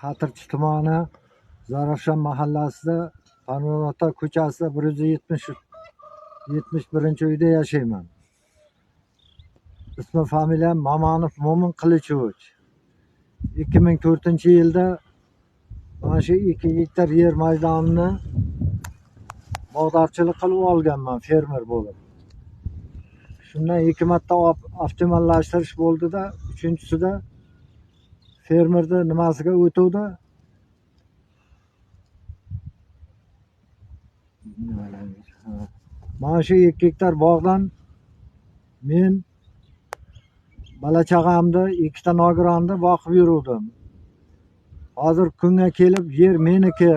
Xatirchi tumani Zarafshon mahallasida Panorota ko'chasida 171-uyda yashayman. Ismi familiyam Mamanov Mo'min Qilichovich. 2004-yilda mana shu 2 gektar yer maydonini bog'dorchilik qilib olganman, fermer bo'lib. Shundan 2 marta optimallashtirish bo'ldi-da, 3-chisida fermerda nimasiga o'tuvdi. Mana shu 2 gektar bog'dan men bola chaqamni, 2 ta nogironni boqib yuruvdim. Hozir kunga kelib yer meniki,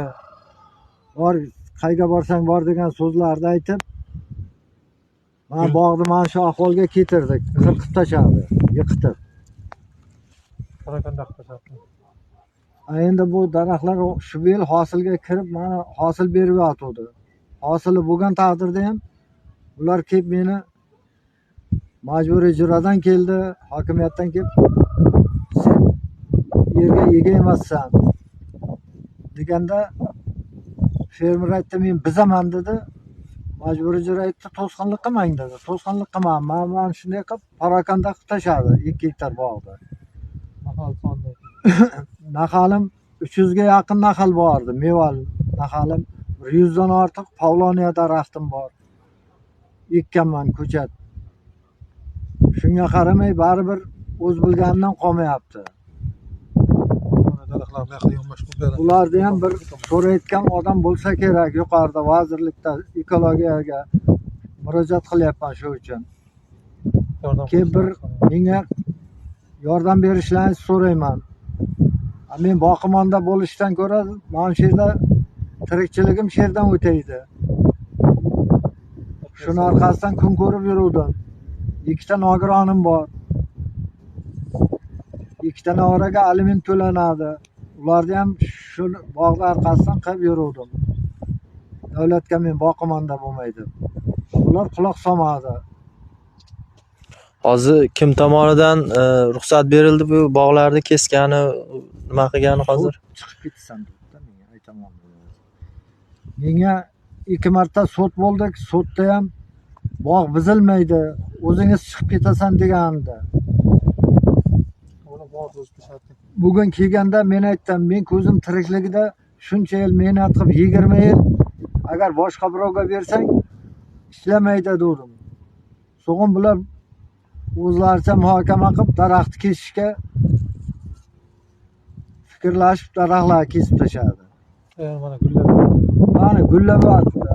bor qayga borsang bor degan so'zlarni aytib, mana bog'ni mana shu ahvolga keltirdik, qirqib tashladi, yiqitib. Endi bu daraxtlar shu yil hosilga kirib, mana hosil berib yotuvdi. Hosili bo'lgan taqdirda ham ular kelib meni majburiy ijrodan keldi, hokimiyatdan kelib sen yerga ega emassan deganda fermer aytdi, men bizaman dedi. Majburiy ijro aytdi, to'sqinlik qilmang dedi. To'sqinlik qilmaman. Men shunday qilib parokanda qilib tashladi 2 gektar bog'da. Naxalim 300 ga yaqin naxal bor edi, mevali naxalim. 100 dan ortiq pavloniya daraxtim bor. Ekkanman ko'chat. Shunga qaramay baribir o'z bilganidan qolmayapti. Ularni ham bir so'rayotgan odam bo'lsa kerak, yuqorida vazirlikda ekologiyaga murojaat qilyapman shu uchun. Keyin bir menga yordam berishlarini so'rayman. Men boqimonda bo'lishdan ko'ra, mana shu yerda tirikchiligim shu yerdan o'taydi. Shuni orqasidan kun ko'rib yuruvdim. 2 ta nogironim bor. 2 ta nogiraga aliment to'lanadi. Ularni ham shu bog'lar orqasidan qilib yuruvdim. Davlatga men boqimonda bo'lmaydi. Ular quloq solmadi. Hozir kim tomonidan ruxsat berildi bu bog'larni kesgani, nima qilgani hozir? Chiqib ketasan debdi, menga aytaman. Menga 2 marta sud bo'ldik, sudda ham bog' buzilmaydi, o'zingiz chiqib ketasan degandi. Bugun kelganda men aytdim, men ko'zim tirikligida shuncha yil mehnat qilib 20 yil agar boshqa birovga bersang ishlamaydi dedim. So'g'in bular o'zlaricha muhokama qilib daraxt kesishga fikrlashib daraxtlarni kesib tashladi. Mana gullab-yotibdi.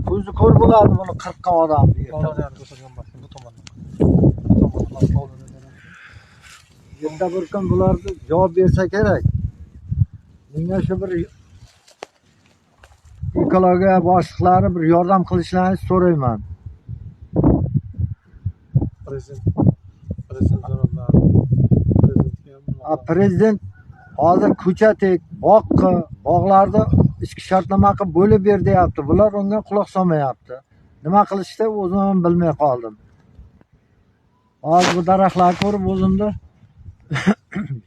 Ko'zi ko'r bo'ladi buni 40 ga odam. Yerda bir kun bularga javob bersa kerak. Menga shu bir ekologiya boshliqlari bir yordam qilishlarini so'rayman. Prezident hozir ko'chatek, bog'larni ichki shartnoma qilib bo'lib ber deyapti. Bular unga quloq solmayapti. Nima qilishni o'zim ham bilmay qoldim. Hozir bu daraxtlarni ko'rib o'zimda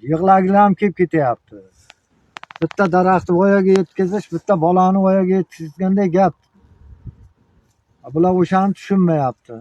yig'lagilam kelib ketyapti. Bitta daraxtni voyaga yetkazish, bitta bolani voyaga yetkazganday gap. Bular o'shani tushunmayapti.